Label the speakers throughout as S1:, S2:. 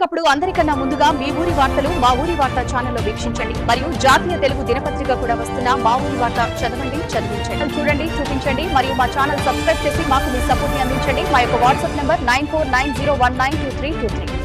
S1: అప్పుడు అందరికన్నా ముందుగా మీ ఊరి వార్తలు మా ఊరి వార్త ఛానల్లో వీక్షించండి మరియు జాతీయ తెలుగు దినపత్రిక కూడా వస్తున్న మా ఊరి వార్త చదవండి, చదివించండి, చూడండి, చూపించండి మరియు మా ఛానల్ సబ్స్క్రైబ్ చేసి మాకు మీ సపోర్ట్ ని అందించండి. మా యొక్క వాట్సాప్ నంబర్ 9490192323.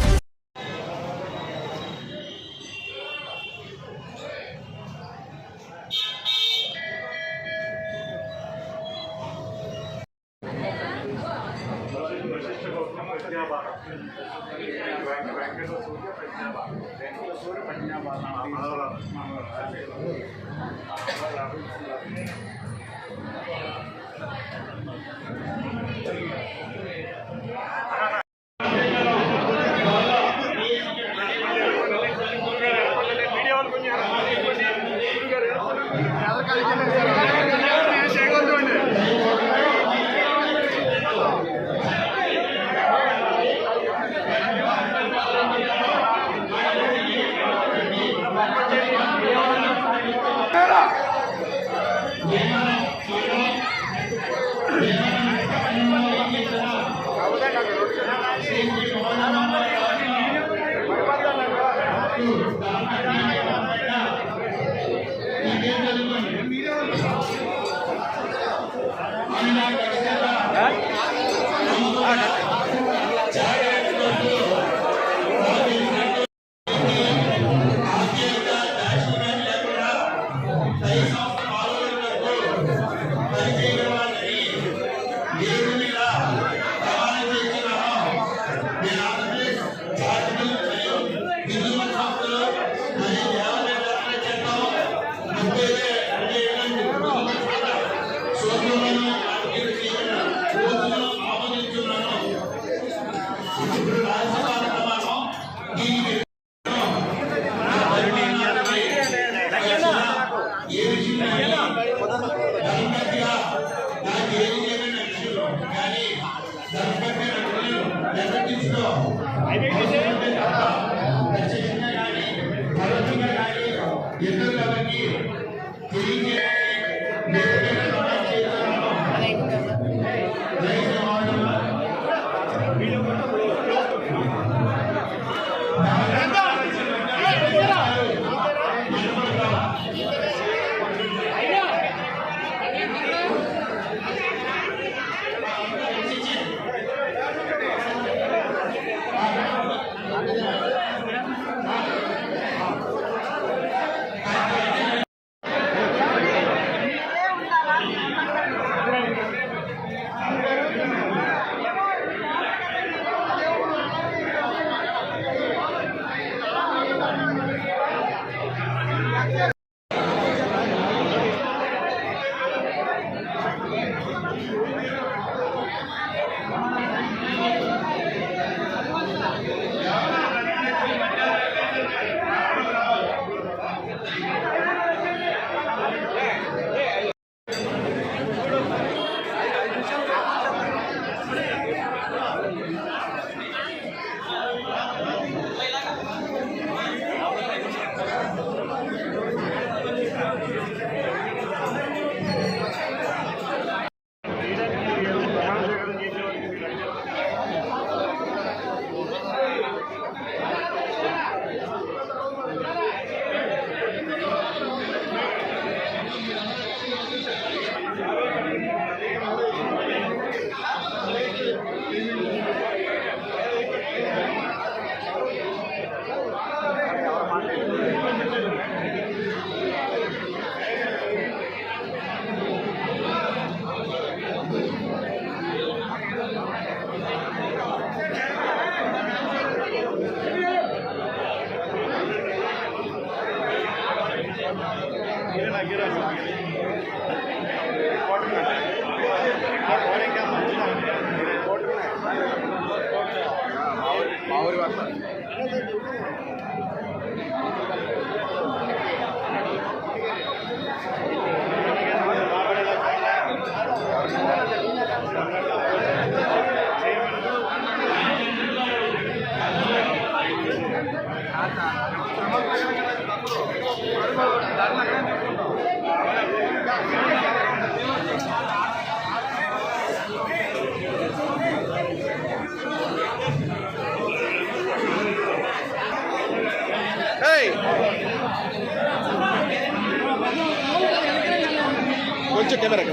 S2: కెమెరా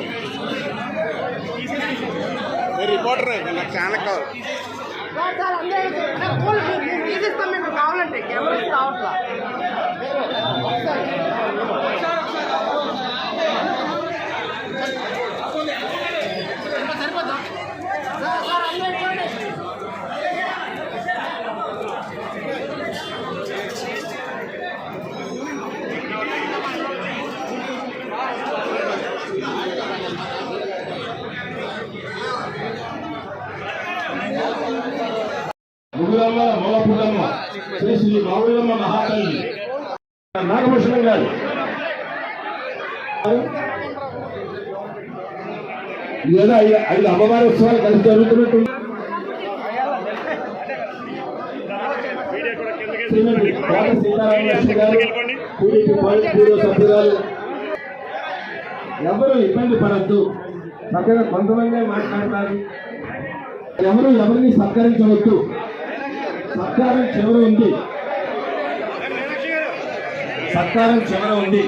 S2: రిపోర్టర్ నాకు ఛానల్ కావాలి
S3: కావాలంటే కెమెరా రావట్లా
S4: ముగులమ్మ మూలపుల్లమ్మ శ్రీ శ్రీ మావులమ్మ మహాతల్లి నాగభూషణం గారు ఇదేదో 5 అమ్మవారి ఉత్సవాలు కలిసి జరుగుతున్నట్టు శ్రీమతి కోట సీతారామలక్ష్మి గారు టీడీపీ పూర్వ సభ్యురాలు ఎవరు ఇబ్బంది పడద్దు చక్కగా కొంతమంది మాట్లాడతారు ఎవరు ఎవరిని సత్కరించవద్దు సత్కారం చివర ఉంది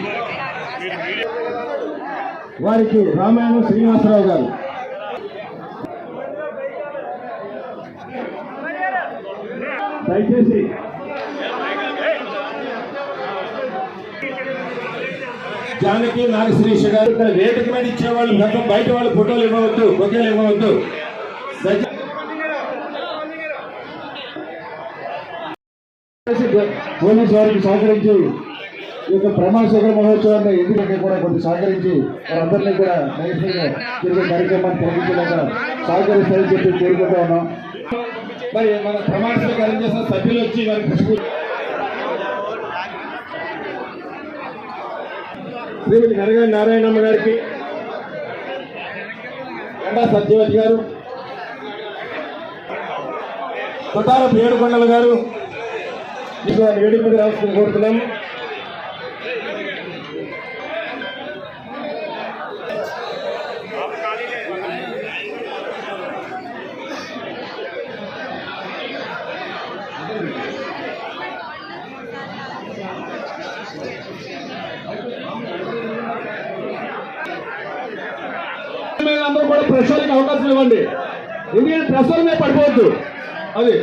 S4: వారికి రామాయణం శ్రీనివాసరావు గారు దయచేసి జానకి నాగశ్రీష గారు ఇక్కడ వేదిక మీద ఇచ్చేవాళ్ళు మొత్తం బయట వాళ్ళు ఫోటోలు ఇవ్వవద్దు బొకేలు ఇవ్వవద్దు పోలీసు వారికి సహకరించి ఈ యొక్క ప్రమాణ స్వీకార మహోత్సవాన్ని ఎందుకంటే కూడా కొంచెం సహకరించి వారందరినీ కూడా నైపుణ్యంగా తిరిగే కార్యక్రమాన్ని తొలగించలేక సహకరిస్తారని చెప్పి కోరుకుంటూ ఉన్నాం. మరి మన ప్రమాణ స్వీకారం చేసిన సభ్యులు వచ్చి వారికి పుష్పు శ్రీమతి నరగాని నారాయణమ్మ గారికి, గండా సత్యవతి గారు, కొట్టారపు ఏడుకొండల గారు వేదిక మీద రావాల్సింది కోరుతున్నాము. అందరూ కూడా ప్రెషర్కి అవకాశం ఇవ్వండి. ఎందుకంటే ప్రెషర్ మీద పడిపోవద్దు. అది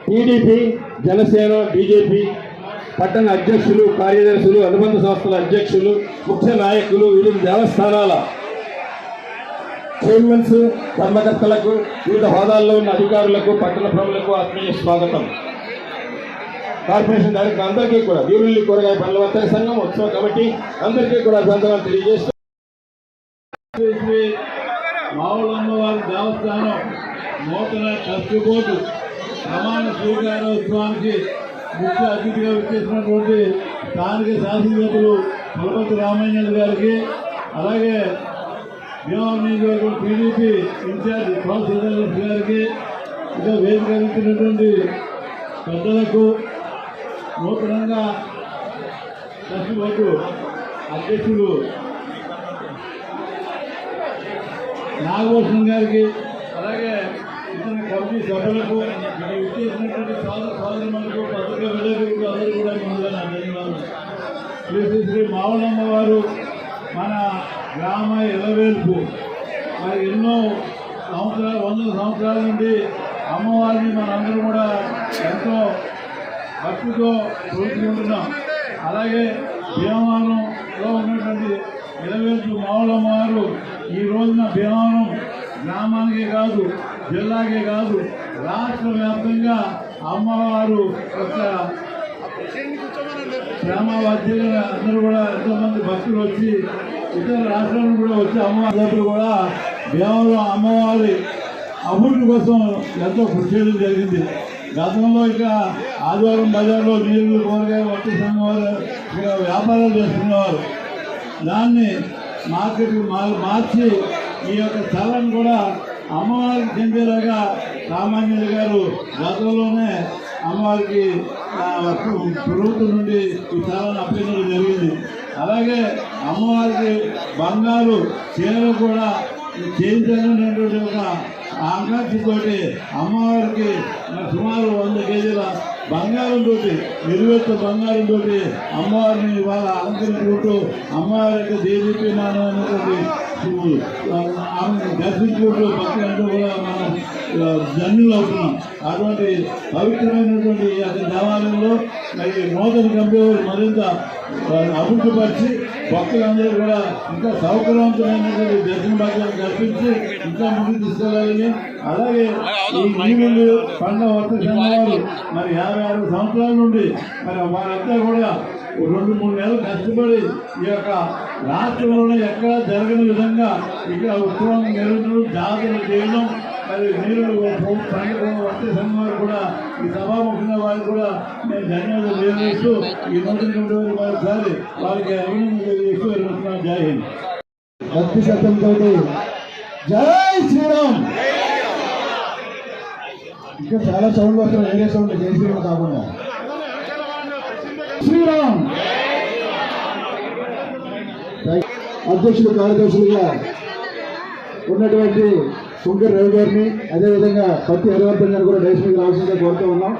S4: టీడీపీ, జనసేన, బీజేపీ పట్టణ అధ్యక్షులు, కార్యదర్శులు, అనుబంధ సంస్థల అధ్యక్షులు, ముఖ్య నాయకులు, వివిధ దేవస్థానాల చైర్మన్స్, ధర్మకర్తలకు, వివిధ హోదాల్లో ఉన్న అధికారులకు, పట్టణ ప్రములకు ఆత్మీయ స్వాగతం. కార్పొరేషన్ డైరెక్టర్ అందరికీ కూడా వీరుల్లి కూరగాయ పండ్ల వర్తక సంఘం ఉత్సవ కమిటీ అందరికీ కూడా అభినందనలు తెలియజేస్తూ మావులమ్మవారి దేవస్థానం నూతన ట్రస్ట్ బోర్డు ప్రమాణ స్వీకారోత్సవానికి ముఖ్య అతిథిగా వచ్చేసినటువంటి స్థానిక శాసనసభ్యులు పులపతి రామయ్య గారికి, అలాగే భీమవరం నియోజకవర్గం టీడీపీ ఇన్ఛార్జ్ కోట సీతారామలక్ష్మి గారికి, ఇంకా వేదిక ఇచ్చినటువంటి పెద్దలకు, నూతనంగా ట్రస్ట్ బోర్డు అధ్యక్షులు నాగభూషణం గారికి, అలాగే ఇతర కమిటీ సభ్యులకు, ఇచ్చేసినటువంటి సోదరులకు, పత్రికా విలేకరులకు అందరూ కూడా ముందుగా ధన్యవాదాలు. శ్రీ శ్రీ మావులమ్మ వారు మన గ్రామ ఎలవేల్పు. మరి ఎన్నో సంవత్సరాలు, 100 సంవత్సరాల నుండి అమ్మవారిని మనందరూ కూడా ఎంతో భక్తితో కోరుకుంటున్నాం. అలాగే భీమవరంలో ఉన్నటువంటి ఎలవేల్పు మావులమ్మ వారు ఈ రోజున భీమవరం గ్రామానికే కాదు, జిల్లాకే కాదు, రాష్ట్ర వ్యాప్తంగా అమ్మవారు ఒక గ్రామవాద్యులు అందరూ కూడా ఎంతోమంది భక్తులు వచ్చి ఇతర రాష్ట్రాలను కూడా వచ్చి అమ్మవారి కూడా భీమవరం అమ్మవారి అభివృద్ధి కోసం ఎంతో కృషి చేయడం జరిగింది. గతంలో ఇక ఆదివారం బజార్లో నీళ్లు, కూరగాయ, వట్టి సంఘం వారు వ్యాపారాలు చేసుకునేవారు. దాన్ని మార్కెట్కి మార్చి ఈ యొక్క స్థలాన్ని కూడా అమ్మవారికి చెందేలాగా సామాన్యులు గారు గతంలోనే అమ్మవారికి ప్రభుత్వం నుండి ఈ స్థలాన్ని అప్పగించడం జరిగింది. అలాగే అమ్మవారికి బంగారు చీరలు కూడా చేయించాలనేటువంటి ఒక ఆకాంక్షతోటి అమ్మవారికి సుమారు 100 కేజీల బంగారంతో నిలువెత్తు బంగారంతో అమ్మవారిని ఇవాళ అలంకరించుకుంటూ అమ్మవారికి దేదీప్యమానం అనేటువంటి ఆమెను దర్శించుకుంటూ భక్తులంటూ కూడా మనం ధన్యులు అవుతున్నాం. అటువంటి పవిత్రమైనటువంటి అతి దేవాలయంలో మరి నూతన కంపెనీలు మరింత అభివృద్ధిపరిచి భక్తులందరూ కూడా ఇంకా సౌకర్యవంతమైనటువంటి దర్శన భాగ్యాలు కల్పించి ఇంకా ముందుకు తీసుకెళ్ళాలని, అలాగే ఈ నీళ్ళు పండుగ వర్త సంఘాలు మరి 56 సంవత్సరాల నుండి మరి వారంతా కూడా 2-3 నెలలు కష్టపడి ఈ యొక్క రాష్ట్రంలోనే ఎక్కడా జరగని విధంగా ఇక్కడ ఉత్సవం నిర్వహించడం, జాతరలు చేయడం, మరి నీళ్ళు పండుగ వర్త సంఘం వారు కూడా ఈ సభాముఖంగా వారికి కూడా నేను ధన్యవాదాలు తెలియజేస్తూ ఈ నూతన మరోసారి వారికి అభినందనలు తెలియజేస్తూ వెళ్తున్నాను. జై హింద్. భక్తి శబ్దంతో జై శ్రీరామ్. ఇంకా చాలా సౌండ్ వస్తున్నాయి, వేరే సౌండ్ జై శ్రీరామ్ కాకుండా శ్రీరామ్. అధ్యక్షులు కార్యదర్శులుగా ఉన్నటువంటి శంకర్ రవి గారిని, అదేవిధంగా పత్తి హరివర్ధన్ గారిని కూడా డైస్ మీద రావాల్సిందిగా కోరుతూ ఉన్నాం.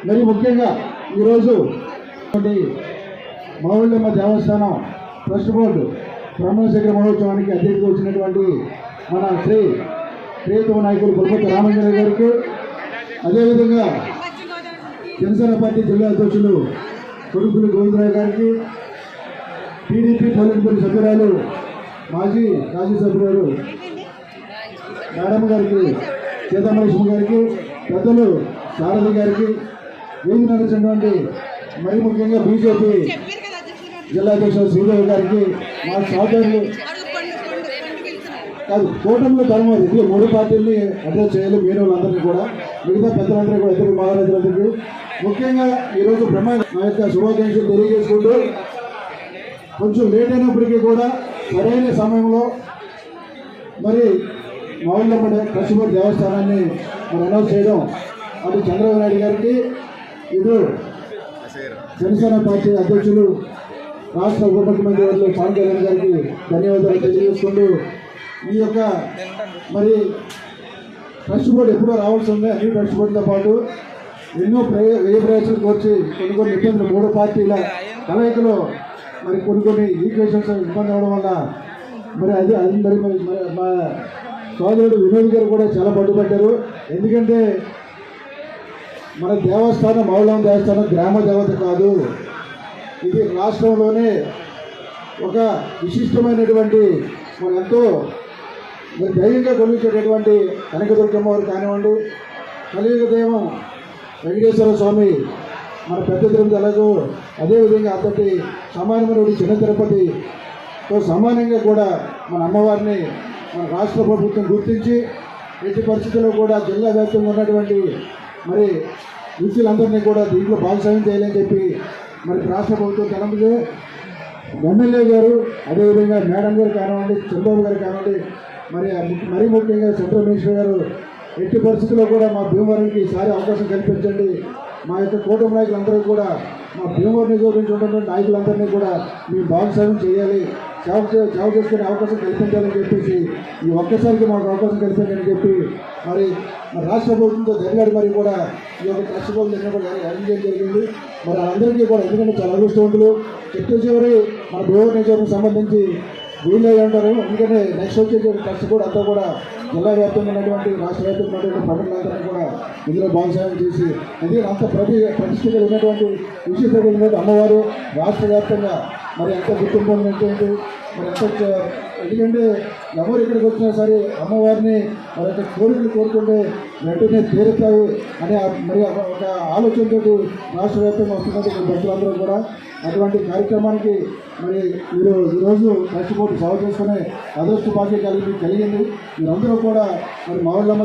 S4: మరి ముఖ్యంగా ఈరోజు మావుళ్ళమ్మ దేవస్థానం ట్రస్ట్ బోర్డు బ్రహ్మశేఖర మహోత్సవానికి అధ్యక్షులు వచ్చినటువంటి మన ప్రియతమ నాయకులు పులపతి రామంజన గారికి, అదేవిధంగా జనసేన పార్టీ జిల్లా అధ్యక్షులు కొడుకులు గోవిందరావు గారికి, టీడీపీ పొలిటికల్ సభ్యురాలు మాజీ రాజ్యసభ్యురాలు మేడం గారికి, సీతామలక్ష్మి గారికి, పెద్దలు శారది గారికి, వేది నడిచినటువంటి మరి ముఖ్యంగా బీజేపీ జిల్లా అధ్యక్షులు శ్రీదేవి గారికి, మా సోదరులు కాదు కూటమిలో తరమది ఇది 3 పార్టీలని అడ్రస్ చేయాలి. వేరే వాళ్ళందరినీ కూడా మిగతా పెద్దలందరూ కూడా ఇద్దరు మహారాజులందరికీ ముఖ్యంగా ఈరోజు మా యొక్క శుభాకాంక్షలు తెలియజేసుకుంటూ కొంచెం లేట్ అయినప్పటికీ కూడా సరైన సమయంలో మరి మావుళ్ళమ్మ ట్రస్ట్ బోర్డు దేవస్థానాన్ని మరి అనౌన్స్ చేయడం అటు చంద్రబాబు నాయుడు గారికి, ఇటు జనసేన పార్టీ అధ్యక్షులు రాష్ట్ర ఉప ముఖ్యమంత్రి వర్యులు పవన్ కళ్యాణ్ గారికి ధన్యవాదాలు తెలియజేసుకుంటూ ఈ యొక్క మరి ట్రస్ట్ బోర్డు ఎప్పుడో రావాల్సి ఉంది. అన్ని ట్రస్ట్ బోర్డుతో పాటు ఎన్నో వ్యయ ప్రయాసాలు కోర్చి కొన్ని ఇబ్బందులు 3 పార్టీల కలయికలో మరి కొన్ని ఈక్వేషన్స్ ఇబ్బంది అవడం వల్ల మరి అది మరి మా సోదరుడు వినోద్ గారు కూడా చాలా పట్టుబట్టారు. ఎందుకంటే మన దేవస్థానం మావుళ్ళమ్మ దేవస్థానం గ్రామ దేవత కాదు, ఇది రాష్ట్రంలోనే ఒక విశిష్టమైనటువంటి మన ఎంతో మరి ధైర్యంగా కొలిచేటటువంటి కనకదుర్గమ్మ వారు కానివ్వండి, కలియుగ దైవం వెంకటేశ్వర స్వామి మన పెద్ద తిరుపతి, అలాగూ అదేవిధంగా అంతటి సమానమైన చిన్న తిరుపతితో సమానంగా కూడా మన అమ్మవారిని మన రాష్ట్ర ప్రభుత్వం గుర్తించి ఎట్టి పరిస్థితుల్లో కూడా జిల్లా వ్యాప్తంగా ఉన్నటువంటి మరి వృత్తులందరినీ కూడా దీంట్లో భాగస్వామ్యం చేయాలని చెప్పి మరి రాష్ట్ర ప్రభుత్వం తనముగా ఎమ్మెల్యే గారు, అదేవిధంగా మేడం గారు కానివ్వండి, చంద్రబాబు గారు కానివ్వండి, మరీ ముఖ్యంగా సెంట్రల్ మినిస్టర్ గారు ఎట్టి పరిస్థితుల్లో కూడా మా భీమవరంకి ఈసారి అవకాశం కల్పించండి, మా యొక్క కూటమి నాయకులందరూ కూడా మా భీమవరం నియోజకవర్గం ఉన్నటువంటి నాయకులందరినీ కూడా మేము భాగస్వామ్యం చేయాలి, సేవ చేసుకునే అవకాశం కల్పించాలని చెప్పేసి ఈ ఒక్కసారికి మాకు అవకాశం కల్పించాలని చెప్పి మరి రాష్ట్ర ప్రభుత్వంతో దగ్గర మరి కూడా ఈ యొక్క ట్రస్ట్ బోర్డు కూడా అరేంజ్ చేయడం జరిగింది. మరి అందరికీ కూడా ఎందుకంటే చాలా అదృష్టవంతులు చివరి మన భీమవరం నియోజకవర్గం సంబంధించి వీళ్ళు ఉంటారు. ఎందుకంటే నెక్స్ట్ వచ్చే ట్రస్ట్ బోర్డు అంతా కూడా జిల్లా వ్యాప్తంగా ఉన్నటువంటి రాష్ట్ర వ్యాప్తంగా ఉన్నటువంటి ప్రముఖులందరినీ కూడా ఇందులో భాగస్వామ్యం చేసి ఎందుకంటే అంత ప్రతిష్ఠితులు ఉన్నటువంటి విశిష్టత ఉన్నటువంటి అమ్మవారు రాష్ట్ర వ్యాప్తంగా మరి ఎంత గుర్తింపు ఉన్నటువంటి మరి ఎంత ఎందుకంటే ఎవరు ఇక్కడికి వచ్చినా సరే అమ్మవారిని మరి యొక్క కోరికలు కోరుకుంటే వెంటనే తీరుతాయి అనే మరి ఒక ఆలోచనతో రాష్ట్ర వ్యాప్తంగా వస్తున్నటువంటి భక్తులందరూ కూడా అటువంటి కార్యక్రమానికి మరి ఈరోజు ట్రస్ట్ బోర్డు సేవ చేసుకునే అదృష్ట భాగ్యం కలిగింది. మీరందరూ కూడా మరి మావుళ్ళమ్మ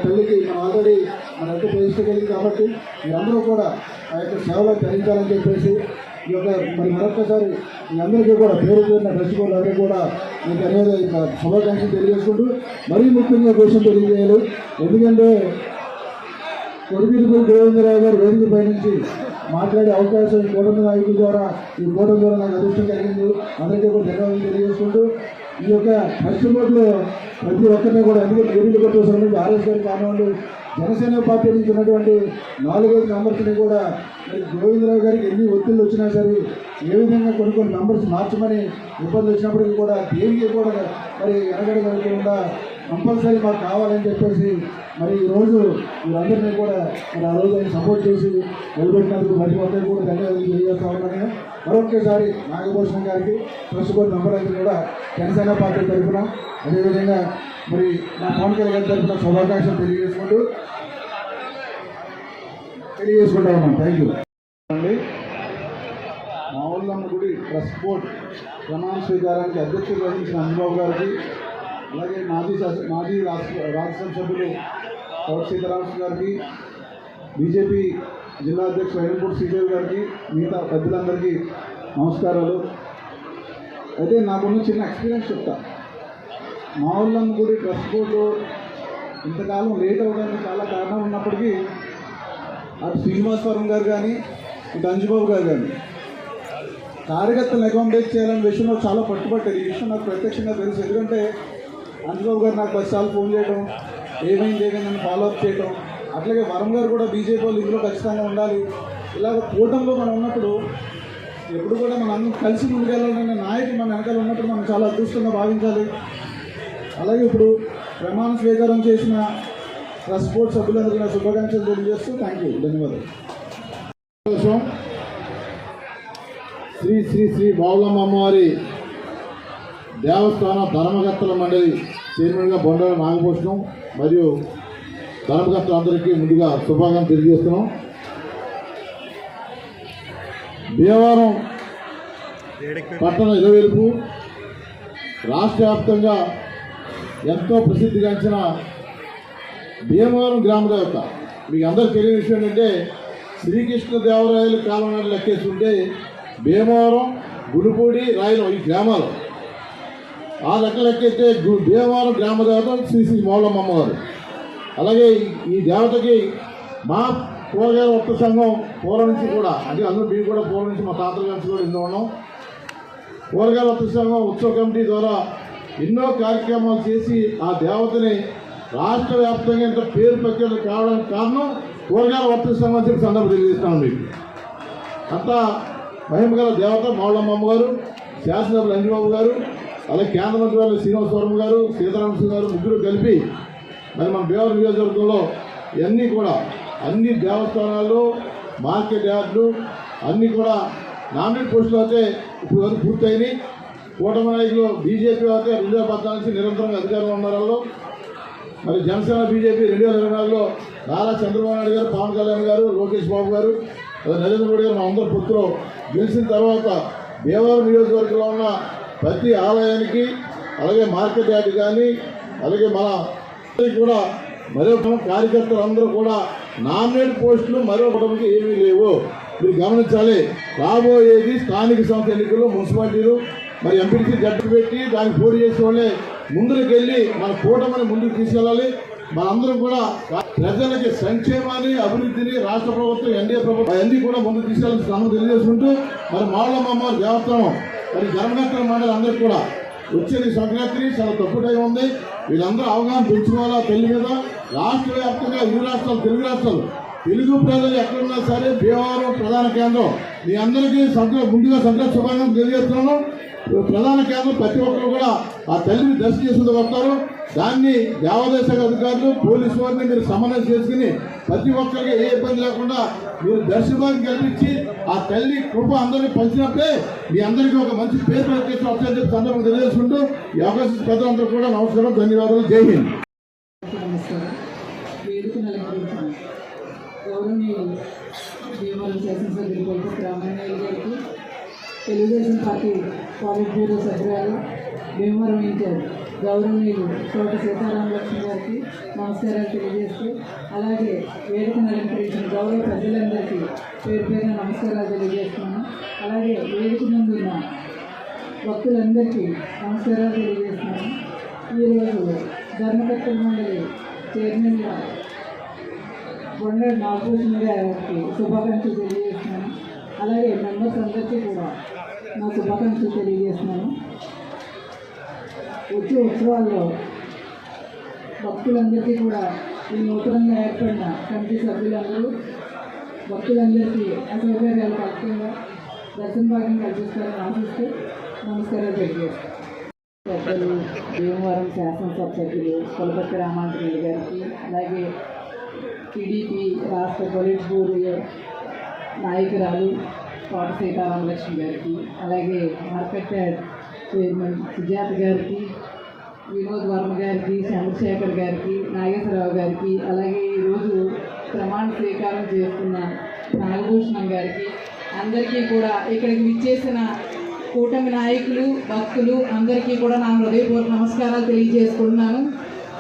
S4: తల్లికి మనం ఆల్రెడీ మన ఎంత ప్రతిష్ట కలిగింది కాబట్టి మీరందరూ కూడా ఆ యొక్క సేవలో తరించాలని చెప్పేసి ఈ యొక్క మరి మరొకసారి మీ అందరికీ కూడా పేరు పేరున ట్రస్ట్ బోర్డు అందరికీ కూడా నేను ధన్యవాదాలు శుభాకాంక్షలు తెలియజేసుకుంటూ మరీ ముఖ్యంగా విషయం తెలియజేయాలి. ఎందుకంటే కొడుకులు గోవిందరావు గారు వేదిక పై నుంచి మాట్లాడే అవకాశం ఈ కూటమి నాయకుల ద్వారా నాకు అదృష్టం కలిగింది. అందరికీ కూడా ధన్యవాదాలు తెలియజేసుకుంటూ ఈ యొక్క కష్టపడులు ప్రతి ఒక్కరిని కూడా ఎందుకంటే ఎరువులు కొట్టేసి ఆర్ఎస్ గారు కానివ్వండి, జనసేన పార్టీ నుంచి ఉన్నటువంటి 4-5 మెంబర్స్ని కూడా మరి గోవిందరావు గారికి ఎన్ని ఒత్తిళ్ళు వచ్చినా సరే ఏ విధంగా కొన్ని మెంబర్స్ మార్చమని ఇబ్బంది వచ్చినప్పటికీ కూడా దేనికి కూడా మరి వెనకడగలకుండా కంపల్సరీ మాకు కావాలని చెప్పేసి మరి ఈరోజు వీరందరినీ కూడా మరి ఆ రోజు ఆయన సపోర్ట్ చేసి నిలబెట్టినందుకు మరి అందరికీ కూడా ధన్యవాదాలు తెలియజేస్తా ఉన్నాను. మరొకసారి నాగభూషణ్ గారికి ట్రస్ట్ బోర్డు మెంబర్లకు కూడా జనసేన పార్టీ తరఫున అదేవిధంగా మరి మా పవన్ కళ్యాణ్ గారి తరఫున శుభాకాంక్షలు తెలియజేసుకుంటా ఉన్నాం. థ్యాంక్ యూ అండి. మావుళ్ళమ్మ గుడి ట్రస్ట్ బోర్డు ప్రమాణ స్వీకారానికి అధ్యక్షత వహించిన అంజబాబు గారికి, అలాగే మాజీ రాజ్యసభ సభ్యులు కౌట్ సీతారామకృష్ణ గారికి, బీజేపీ జిల్లా అధ్యక్షుడు ఐనంపూడి శ్రీదేవి గారికి, మిగతా పెద్దలందరికీ నమస్కారాలు. అయితే నాకున్న చిన్న ఎక్స్పీరియన్స్ చెప్తా. మావుళ్ళమ్మ గుడి ట్రస్ట్ బోర్డు ఇంతకాలం లేట్ అవ్వడానికి చాలా కారణం ఉన్నప్పటికీ అటు శ్రీనివాసవరం గారు కానీ ఇటు అంజుబాబు గారు కానీ కార్యకర్తలను అకామిడేట్ చేయాలనే విషయంలో చాలా పట్టుబట్టారు. ఈ విషయం నాకు ప్రత్యక్షంగా తెలుసు. ఎందుకంటే అంజుబాబు గారు నాకు 10 సార్లు ఫోన్ చేయడం, ఏమైంది నన్ను ఫాలోఅప్ చేయడం, అట్లాగే వరం గారు కూడా బీజేపీ వాళ్ళు ఇందులో ఖచ్చితంగా ఉండాలి. ఇలాగ కూటమిలో మనం ఉన్నప్పుడు ఎప్పుడు కూడా మనం అందరం కలిసి ముందుకెళ్ళాలనే నాయకుడు మన వెనకాల ఉన్నప్పుడు మనం చాలా అదృష్టంగా భావించాలి. అలాగే ఇప్పుడు ప్రమాణ స్వీకారం చేసిన ట్రస్ట్ బోర్డు సభ్యులందరికీ నా శుభాకాంక్షలు తెలియజేస్తూ థ్యాంక్ యూ, ధన్యవాదాలు. శ్రీ శ్రీ శ్రీ మావుళ్ళమ్మ అమ్మవారి దేవస్థాన ధర్మకర్తల మండలి చైర్మన్గా బొండాల నాగభూషణం మరియు ధర్మకర్తలందరికీ ముందుగా శుభాకాంక్షలు తెలియజేస్తున్నాం. భీమవరం పట్టణ ఇలవేలుపు రాష్ట్ర వ్యాప్తంగా ఎంతో ప్రసిద్ధిగాంచిన భీమవరం గ్రామ దేవత. మీకు అందరికీ తెలియని విషయం ఏంటంటే శ్రీకృష్ణదేవరాయల కాలం నాటి లెక్కేస్తుంటే భీమవరం, గుడిపూడి, రాయలం ఈ గ్రామాలు ఆ లెక్కలెక్కితే భీమవరం గ్రామ దేవత శ్రీ శ్రీ మావుళ్ళమ్మ అమ్మగారు. అలాగే ఈ దేవతకి మా కూరగాయల వర్త సంఘం పూర్వం నుంచి కూడా, అంటే అందరూ మీరు కూడా పూర్వం నుంచి మా తాతల నుంచి కూడా ఎన్నో ఉన్నాం. కూరగాయల వర్త సంఘం ఉత్సవ కమిటీ ద్వారా ఎన్నో కార్యక్రమాలు చేసి ఆ దేవతని రాష్ట్ర వ్యాప్తంగా ఇంత పేరు ప్రఖ్యాతులు కావడానికి కారణం కూరగాయల వర్త సంఘం అని చెప్పి సందర్భం తెలియజేస్తాను మీకు. అంతా మహిమగల దేవత మావుళ్ళమ్మ అమ్మగారు, శాసనసభ్యులు అంజబాబు గారు, అలాగే కేంద్ర మంత్రి వాళ్ళు శ్రీనివాసవరం గారు, సీతారామకృష్ణ గారు ముగ్గురు కలిపి మరి మన భీమవరం నియోజకవర్గంలో ఇవన్నీ కూడా అన్ని దేవస్థానాలు, మార్కెట్ యార్డులు అన్నీ కూడా నామినేట్ పోస్టులు అయితే ఇప్పుడు వరకు పూర్తయినాయి. కూటమి నాయకులు బీజేపీ అయితే 2014 నుంచి నిరంతరంగా అధికారంలో ఉన్నారు. మరి జనసేన బీజేపీ 2024లో నారా చంద్రబాబు నాయుడు గారు, పవన్ కళ్యాణ్ గారు, లోకేష్ బాబు గారు, నరేంద్ర మోడీ గారు మా అందరి పుత్రులు గెలిచిన తర్వాత భీమవరం నియోజకవర్గంలో ఉన్న ప్రతి ఆలయానికి, అలాగే మార్కెట్ యార్డ్ కానీ, అలాగే మన కూడా మరో కార్యకర్తలు అందరూ కూడా నామినేట్ పోస్టులు మరో కుటుంబానికి ఏమీ లేవు. మీరు గమనించాలి. రాబోయేది స్థానిక సంస్థ ఎన్నికల్లో మున్సిపాలిటీలు మరి ఎంపీటీసీ జట్టు పెట్టి దానికి పోటీ చేసే వాళ్ళే ముందుకు వెళ్ళి మన కూటమిని ముందుకు తీసుకెళ్ళాలి. మనందరం కూడా ప్రజలకి సంక్షేమాన్ని, అభివృద్ధిని రాష్ట్ర ప్రభుత్వం, ఎన్డీఏ ప్రభుత్వం అన్నీ కూడా ముందుకు తీసుకెళ్ళాలని క్రమం తెలియజేసుకుంటూ మరి మావుళ్ళమ్మ అమ్మవారి దేవస్థానం మరి ధర్మకర్తల మండలి అందరికీ కూడా వచ్చేది సంక్రాంతి చాలా తక్కువ టైం ఉంది. వీళ్ళందరూ అవగాహన పెంచుకోవాలా పెళ్లి మీద. రాష్ట్ర వ్యాప్తంగా 2 రాష్ట్రాలు, తెలుగు రాష్ట్రాలు, తెలుగు ప్రజలు ఎక్కడున్నా సరే భీమవరం ప్రధాన కేంద్రం. మీ అందరికీ ముందుగా సంక్రాంతి శుభాకాంక్షలు తెలియజేస్తున్నాను. ప్రధాన కేంద్రం ప్రతి ఒక్కరు కూడా ఆ తల్లిని దర్శనం చేసుకుంటూ వస్తారు. దాన్ని దేవాదాయ శాఖ అధికారులు, పోలీసు వారిని మీరు సమన్వయం చేసుకుని ప్రతి ఒక్కరికి ఏ ఇబ్బంది లేకుండా మీరు దర్శనం కల్పించి ఆ తల్లి కృప అందరినీ పంచినప్పుడే మీ అందరికీ ఒక మంచి పేరు ప్రతిష్ట వస్తాయని చెప్పి సందర్భంగా తెలియజేసుకుంటూ ఈ అవకాశం పెద్దలందరూ కూడా నమస్కారం, ధన్యవాదాలు, జై హింద్.
S5: నమస్కారం. వేడుకను అలంకరించిన గౌరవనీయులు భీమవరం శాసనసభ్యులు కొల్పతి రామారాయణ గారికి, తెలుగుదేశం పార్టీ పాలిట్ బ్యూరో సభ్యురాలు భీమవరం ఇన్ఛార్జ్ గౌరవనీయులు తోట సీతారామలక్ష్మి గారికి నమస్కారాలు తెలియజేస్తూ, అలాగే వేడుకను అలంకరించిన గౌరవ ప్రజలందరికీ పేరు పేరున నమస్కారాలు తెలియజేస్తున్నాను. అలాగే వేడుక ముందు ఉన్న భక్తులందరికీ నమస్కారాలు తెలియజేస్తున్నాను. ఈరోజు ధర్మకర్తల మండలి చైర్మన్గా బొండాల నాగభూషణ్ గారికి శుభాకాంక్షలు తెలియజేస్తున్నాను. అలాగే మెంబర్స్ అందరికీ కూడా నా శుభాకాంక్షలు తెలియజేస్తున్నాను. వచ్చే ఉత్సవాల్లో భక్తులందరికీ కూడా ఈ నూతనంగా ఏర్పడిన కమిటీ సభ్యులందరూ భక్తులందరికీ అసౌకర్యాలు కలగకుండా దర్శన భాగం కల్పిస్తారని ఆశిస్తూ నమస్కారాలు తెలియజేస్తాను. పెద్దలు భీమవరం శాసనసభ సభ్యులు కొలపతి రామాంజనేయులు గారికి, అలాగే టీడీపీ రాష్ట్ర పొలిట్ బ్యూరో నాయకురాలు కోట సీతారామలక్ష్మి గారికి, అలాగే మార్కెట్ చైర్మన్ సుజాత గారికి, వినోద్ వర్మ గారికి, చంద్రశేఖర్ గారికి, నాగేశ్వరరావు గారికి, అలాగే ఈరోజు ప్రమాణ స్వీకారం చేస్తున్న నాగభూషణం గారికి, అందరికీ కూడా ఇక్కడికి విచ్చేసిన కూటమి నాయకులు, భక్తులు అందరికీ కూడా నా హృదయపూర్వక నమస్కారాలు తెలియజేసుకుంటున్నాను.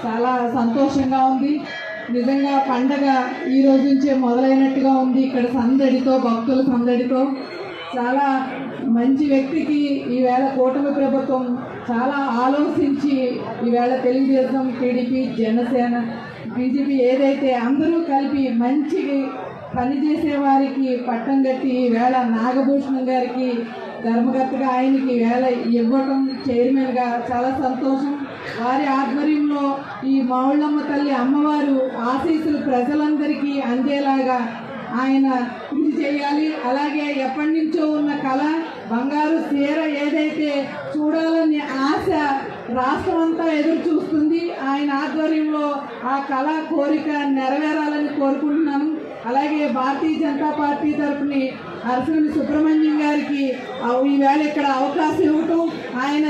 S5: చాలా సంతోషంగా ఉంది. నిజంగా పండగ ఈ రోజు నుంచే మొదలైనట్టుగా ఉంది. ఇక్కడ సందడితో, భక్తుల సందడితో చాలా మంచి వ్యక్తికి ఈవేళ కూటమి ప్రభుత్వం చాలా ఆలోచించి ఈవేళ తెలుగుదేశం, టీడీపీ, జనసేన, బీజేపీ ఏదైతే అందరూ కలిపి మంచి పనిచేసే వారికి పట్టం కట్టి ఈవేళ నాగభూషణం గారికి ధర్మకర్తగా ఆయనకి వేళ ఇవ్వటం, చైర్మన్గా చాలా సంతోషం. వారి ఆధ్వర్యంలో ఈ మావుళ్ళమ్మ తల్లి అమ్మవారు ఆశీస్సులు ప్రజలందరికీ అందేలాగా ఆయన కృషి చేయాలి. అలాగే ఎప్పటి నుంచో ఉన్న కళ బంగారు చీర ఏదైతే చూడాలని ఆశ రాష్ట్రం అంతా ఎదురు చూస్తుంది. ఆయన ఆధ్వర్యంలో ఆ కళ కోరిక నెరవేరాలని కోరుకుంటున్నాను. అలాగే భారతీయ జనతా పార్టీ తరఫున అరసవల్లి సుబ్రహ్మణ్యం గారికి ఈవేళ ఇక్కడ అవకాశం ఇవ్వటం, ఆయన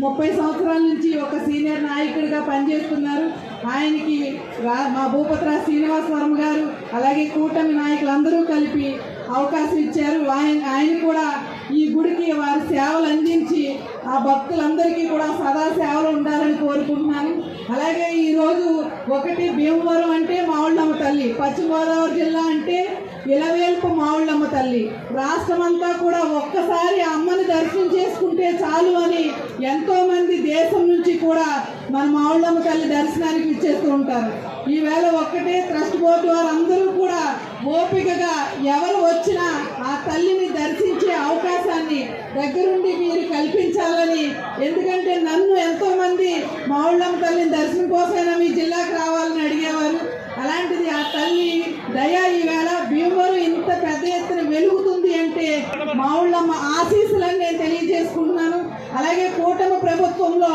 S5: 30 సంవత్సరాల నుంచి ఒక సీనియర్ నాయకుడిగా పనిచేస్తున్నారు. ఆయనకి మా భూపతిరాజు శ్రీనివాస్ వర్మ గారు అలాగే కూటమి నాయకులందరూ కలిపి అవకాశం ఇచ్చారు. ఆయన కూడా ఈ గుడికి వారి సేవలు అందించి ఆ భక్తులందరికీ కూడా సదా సేవలు ఉండాలని కోరుకుంటున్నాను. అలాగే ఈరోజు ఒకటి భీమవరం అంటే మావుళ్ళమ్మ తల్లి, పశ్చిమ గోదావరి జిల్లా అంటే ఇలవేల్పు మావుళ్ళమ్మ తల్లి, రాష్ట్రం అంతా కూడా ఒక్కసారి అమ్మని దర్శనం చేసుకుంటే చాలు అని ఎంతోమంది దేశం నుంచి కూడా మన మావుళ్ళమ్మ తల్లి దర్శనానికి ఇచ్చేస్తూ ఉంటారు. ఈవేళ ఒక్కటే ట్రస్ట్ బోర్డు వారందరూ కూడా ఓపికగా ఎవరు వచ్చినా ఆ తల్లిని దర్శించే అవకాశాన్ని దగ్గరుండి మీరు కల్పించాలని, ఎందుకంటే నన్ను ఎంతోమంది మావుళ్ళమ్మ తల్లిని దర్శనం కోసమైనా మీ జిల్లాకు రావాలని అడిగేవారు. అలాంటిది ఆ తల్లి దయ ఈవేళ భీమవరం ఇంత పెద్ద ఎత్తున వెలుగుతుంది అంటే మావుళ్ళమ్మ ఆశీస్సులని నేను తెలియజేసుకుంటున్నాను. అలాగే కూటమి ప్రభుత్వంలో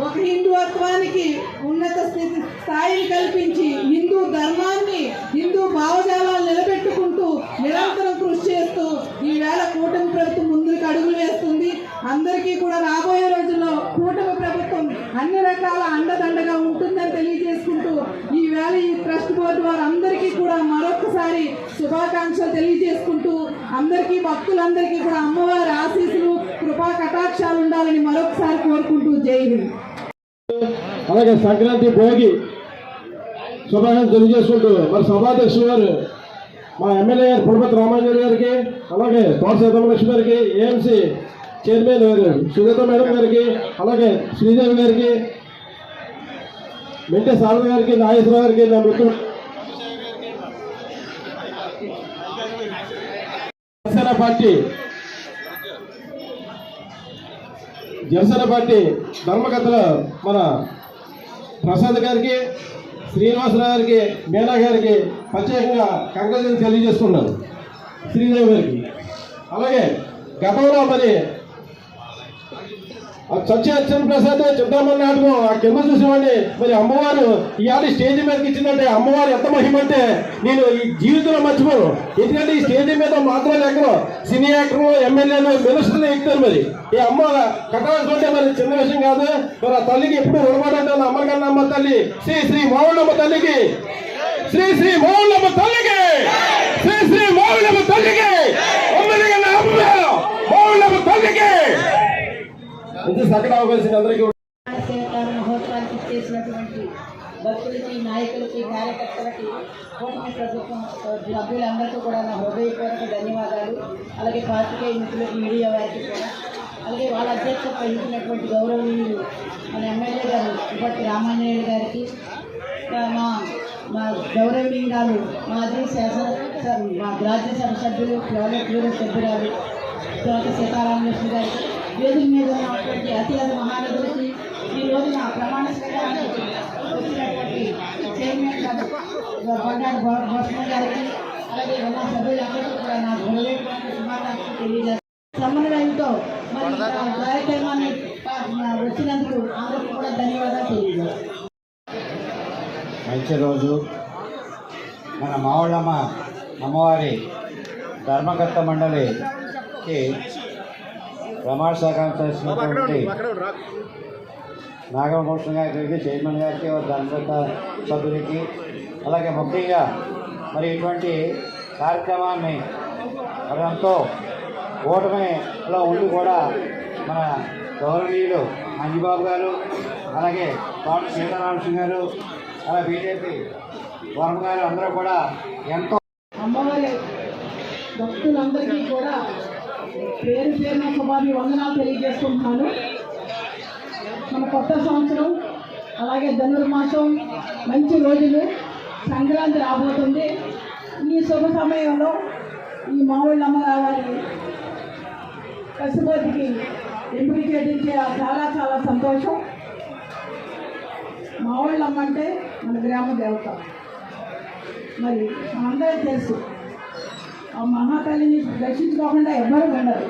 S5: ఒక హిందుత్వానికి ఉన్నత స్థాయిని కల్పించి హిందూ ధర్మాన్ని, హిందూ భావజాలాలు నిలబెట్టుకుంటూ నిరంతరం కృషి చేస్తూ ఈవేళ కూటమి ప్రభుత్వం ముందుకు అడుగులు వేస్తుంది. అందరికీ కూడా రాబోయే రోజుల్లో కూటమి ప్రభుత్వం అన్ని రకాల అండదండగా ఉంటుందని తెలియజేసుకుంటూ ఈవేళ ఈ ట్రస్ట్ బోర్డు వారు అందరికీ కూడా మరొకసారి శుభాకాంక్షలు తెలియజేసుకుంటూ అందరికీ భక్తులందరికీ కూడా అమ్మవారి ఆశీస్సులు, కృపా కటాక్షాలు ఉండాలని మరొకసారి కోరుకుంటూ జై హింద్.
S6: అలాగే సంక్రాంతి, భోగి శుభాకాంక్షలు తెలియజేసుకుంటూ మరి సభాధ్యక్షులు గారు మా ఎమ్మెల్యే గారు పులపతి రామాంజనేయులు గారికి, అలాగే తోట సీతారామలక్ష్మి గారికి, ఏఎంసీ చైర్మన్ గారు సుజాత మేడం గారికి, అలాగే శ్రీదేవి గారికి, మెంటే శారద గారికి, నాగేశ్వరరావు గారికి, నా మిత్రులు జనసేన పార్టీ ధర్మకర్తలు మన ప్రసాద్ గారికి, శ్రీనివాసరావు గారికి, మీనా గారికి ప్రత్యేకంగా కంగ్రాచులేషన్ తెలియజేస్తున్నాను. శ్రీదేవి గారికి అలాగే గతంలో మరి సత్యహరిచంద్ర ప్రసాద్ చెప్తామని నాటకం ఆ కింద చూసేవాడిని. మరి అమ్మవారు ఇవాళ స్టేజ్ మీదకి ఇచ్చిందంటే అమ్మవారు ఎంత మహిమ అంటే నేను ఈ జీవితంలో మర్చిపోను. ఎందుకంటే ఈ స్టేజ్ మీద మాత్రం ఎక్కడో సినీ యాక్టర్లు, ఎమ్మెల్యేలు, మినిస్టర్లు ఎక్కుతారు. మరి ఈ అమ్మ కట్టాల్సుకుంటే మరి చిన్న విషయం కాదు. మరి ఆ తల్లికి ఎప్పుడు రుణపడి ఉంటాను. అమ్మకన్నా అమ్మ తల్లి శ్రీ శ్రీ మావుళ్ళమ్మ తల్లికి, శ్రీ శ్రీ మావుళ్ళమ్మ తల్లికి, శ్రీ శ్రీ మావుళ్ళమ్మ తల్లికి, మావుళ్ళమ్మ తల్లికి ఇంత సకట అవకాశం అందరికీ
S5: మహోత్సవానికి చేసినటువంటి భక్తులకి, నాయకులకి, కార్యకర్తలకి, కూటమి ప్రభుత్వం సభ్యులందరికీ కూడా నా హృదయపూర్వక ధన్యవాదాలు. అలాగే పాత్రికేయ మిత్రులకు, మీడియా వారికి కూడా, అలాగే వాళ్ళ అధ్యక్షత వహించినటువంటి గౌరవనీయులు మన ఎమ్మెల్యే గారు పులపతి రామాంజనేయులు గారికి, మా గౌరవనీయురాలు మాజీ మా రాజ్యసభ సభ్యులు, బ్యూరో సభ్యురాలు తోట సీతారామలక్ష్మి గారికి, వేదిక మీద ఉన్నటువంటి అతిరథ మహానదులకి, ఈ ఈ రోజున ప్రమాణ స్వీకారానికి వచ్చినటువంటి చైర్మన్ గారు బండారు భూషణ గారికి అలాగే ఉన్న సభ్యులందరికీ కూడా నా హృదయపూర్వక శుభాకాంక్షలు తెలియజేస్తాను. సమన్వయంతో మరి కార్యక్రమాన్ని వచ్చినందుకు అందరికీ కూడా ధన్యవాదాలు తెలియజేస్తాను.
S7: మంచి రోజు మన మావుళ్ళమ్మ అమ్మవారి ధర్మకర్త మండలికి ప్రమాణ స్వీకారం చేసినటువంటి నాగభూషణ్ గారికి, చైర్మన్ గారికి, ధర్మకర్త సభ్యులకి, అలాగే ముఖ్యంగా మరి ఇటువంటి కార్యక్రమాన్ని మరి ఎంతో ఓటమిలో ఉండి కూడా మన గౌరవనీయులు మంజుబాబు గారు, అలాగే కోట సీతారామకృష్ణ గారు, అలాగే బీజేపీ వర్మ గారు అందరూ కూడా ఎంతో
S5: అమ్మవారి భక్తులందరికీ కూడా పేరు పేరున శుభాభి వందనాలు తెలియజేసుకుంటున్నాను. మన కొత్త సంవత్సరం అలాగే ధనుర్మాసం మంచి రోజులు, సంక్రాంతి రాబోతుంది. ఈ శుభ సమయంలో ఈ మావుళ్ళమ్మ వారి కసిబోతికి ఎంపిక చేయడం చాలా చాలా సంతోషం. మావుళ్ళమ్మ అంటే మన గ్రామ దేవత. మరి మనందరికీ తెలుసు, ఆ మహాతల్లిని దర్శించుకోకుండా ఎవ్వరూ ఉండరు.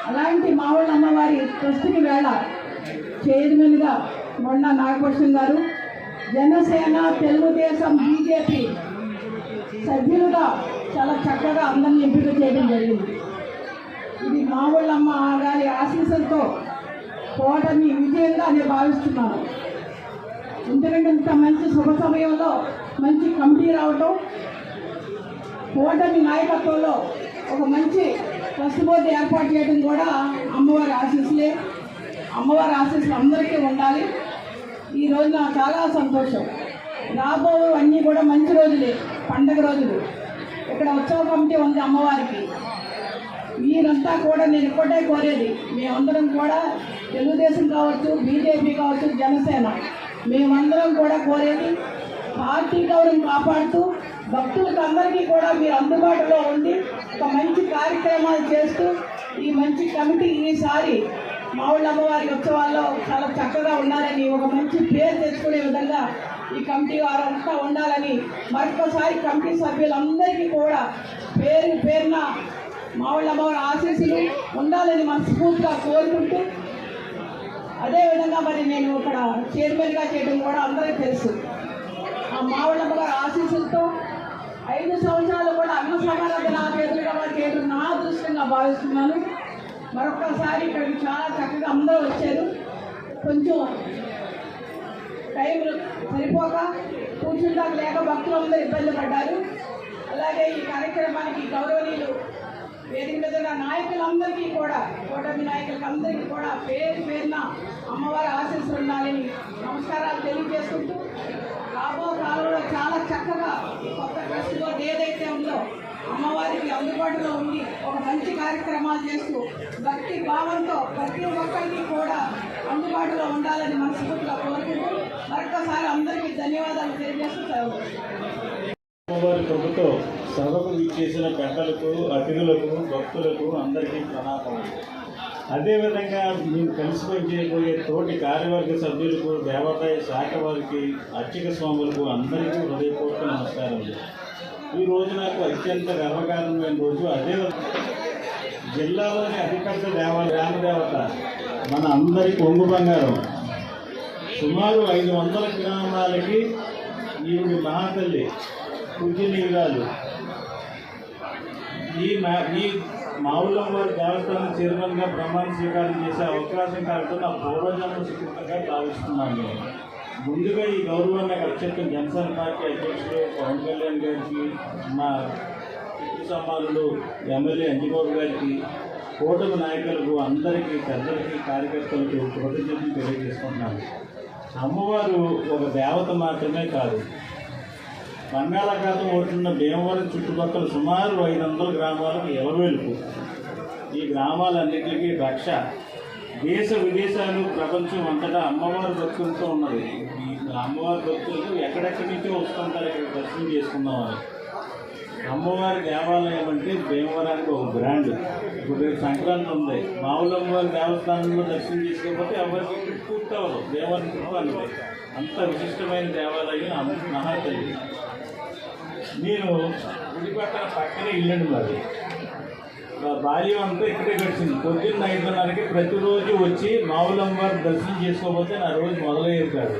S5: అలాంటి మావుళ్ళమ్మ వారి ట్రస్ట్కి వేళ చైర్మన్గా మొన్న నాగభూషణ్ గారు, జనసేన, తెలుగుదేశం, బీజేపీ సభ్యులుగా చాలా చక్కగా అందరిని ఎంపిక చేయడం జరిగింది. ఇది మావుళ్ళమ్మ గారి ఆశీస్సులతో పోవటాన్ని విజయంగా నేను భావిస్తున్నాను. ఎందుకంటే ఇంత మంచి శుభ సమయంలో మంచి కమిటీ రావటం, కూటమి నాయకత్వంలో ఒక మంచి ట్రస్ట్ బోర్డు ఏర్పాటు చేయడం కూడా అమ్మవారి ఆశీస్సులే. అమ్మవారి ఆశీస్సులు అందరికీ ఉండాలి. ఈ రోజున చాలా సంతోషం. రాబో అన్నీ కూడా మంచి రోజులే, పండగ రోజులు. ఇక్కడ ఉత్సవ కమిటీ ఉంది అమ్మవారికి. వీరంతా కూడా నేను ఇక్కడే కోరేది, మేమందరం కూడా తెలుగుదేశం కావచ్చు, బీజేపీ కావచ్చు, జనసేన, మేమందరం కూడా కోరేది పార్టీ గౌరవం కాపాడుతూ భక్తులకు అందరికీ కూడా మీరు అందుబాటులో ఉండి ఒక మంచి కార్యక్రమాలు చేస్తూ ఈ మంచి కమిటీ ఈసారి మావుళ్ళమ్మవారి ఉత్సవాల్లో చాలా చక్కగా ఉండాలని, ఒక మంచి పేరు తెచ్చుకునే విధంగా ఈ కమిటీ వారంతా ఉండాలని మరొకసారి కమిటీ సభ్యులందరికీ కూడా పేరు పేరున మావుళ్ళమ్మవారి ఆశీస్సులు ఉండాలని మనస్ఫూర్తిగా కోరుకుంటూ, అదేవిధంగా మరి నేను ఇక్కడ చైర్మన్గా చేయడం కూడా అందరికీ తెలుసు. ఆ మావుళ్ళమ్మ గారి ఆశీస్సులతో 5 సంవత్సరాలు కూడా అన్న సమారాధన నా చేతులుగా వారు చేయడం నా అదృష్టంగా భావిస్తున్నాను. మరొక్కసారి ఇక్కడికి చాలా చక్కగా అందరూ వచ్చారు. కొంచెం టైం సరిపోక కూర్చుంటాక లేక భక్తులు అందరూ ఇబ్బంది పడ్డారు. అలాగే ఈ కార్యక్రమానికి గౌరవనీయులు వేదిక మీద ఉన్న నాయకులందరికీ కూడా, కూటమి నాయకులకి అందరికీ కూడా పేరు పేరున అమ్మవారి ఆశీస్సులు ఉండాలని నమస్కారాలు తెలియజేసుకుంటూ, రాబో కాలంలో చాలా చక్కగా కొత్త ట్రస్ట్ బోర్డు ఏదైతే ఉందో అమ్మవారికి అందుబాటులో ఉండి ఒక మంచి కార్యక్రమాలు చేస్తూ భక్తి భావంతో ప్రతి ఒక్కరికి కూడా అందుబాటులో ఉండాలని మనస్ఫూర్తిగా కోరుకుంటూ మరొకసారి అందరికీ ధన్యవాదాలు తెలియజేస్తూ
S4: అమ్మవారి ప్రభుతో సభకు విచ్చేసిన పెద్దలకు, అతిథులకు, భక్తులకు అందరికీ ప్రణామాలు. అదేవిధంగా మేము కలిసి పనిచేయబోయే తోటి కార్యవర్గ సభ్యులకు, దేవాదాయ శాఖ వారికి, అర్చక స్వాములకు అందరికీ హృదయపూర్వక నమస్కారాలు. ఈ రోజు నాకు అత్యంత గర్వకారణమైన రోజు. అదే జిల్లాలోని అతిపెద్ద గ్రామ దేవత మన అందరి కొంగు బంగారం. సుమారు 500 గ్రామాలకి ఈవిడి మహాతల్లి పూజనీయురాలు. ఈ మావుళ్ళమ్మ వారి దేవస్థానం చైర్మన్గా ప్రమాణ స్వీకారం చేసే అవకాశం కావడం నా పూర్వజన్మ సుకృతంగా భావిస్తున్నాను. ముందుగా ఈ గౌరవాన్ని అత్యంత జనసేన పార్టీ అధ్యక్షుడు పవన్ కళ్యాణ్ గారికి, మా పితృ సమానులు ఎమ్మెల్యే అంజిబాబు గారికి, కూటమి నాయకులకు అందరికీ, పెద్దలకి, కార్యకర్తలకు కృతజ్ఞతలు తెలియజేసుకుంటున్నాను. అమ్మవారు ఒక దేవత మాత్రమే కాదు, బంగాళాఖాతం ఓటున్న భీమవరం చుట్టుపక్కల సుమారు 500 గ్రామాలకు ఎవరువెలుపు. ఈ గ్రామాలన్నింటికీ రక్ష. దేశ విదేశాలు, ప్రపంచం అంతటా అమ్మవారి భక్తులతో ఉన్నది. ఈ అమ్మవారి భక్తులు ఎక్కడెక్కడి నుంచో వస్తుంటారు ఇక్కడ దర్శనం చేసుకుందామని. అమ్మవారి దేవాలయం అంటే భీమవరానికి ఒక బ్రాండ్. ఇప్పుడు రేపు సంక్రాంతి ఉంది, మామూలు అమ్మవారి దేవస్థానంలో దర్శనం చేసుకోకపోతే ఎవరికి పూర్తి అవ్వదు. భీమవరం తిరుపతి అంత విశిష్టమైన దేవాలయం మహాతల్లి. నేను గుడిపక్కన పక్కనే ఇల్లండి మరి. బాల్యం అంతా ఇక్కడే గడిచింది. పొద్దున్న 5:30కి ప్రతిరోజు వచ్చి మామూలు అమ్మవారి దర్శనం చేసుకోకపోతే నా రోజు మొదలయ్యేది కాదు.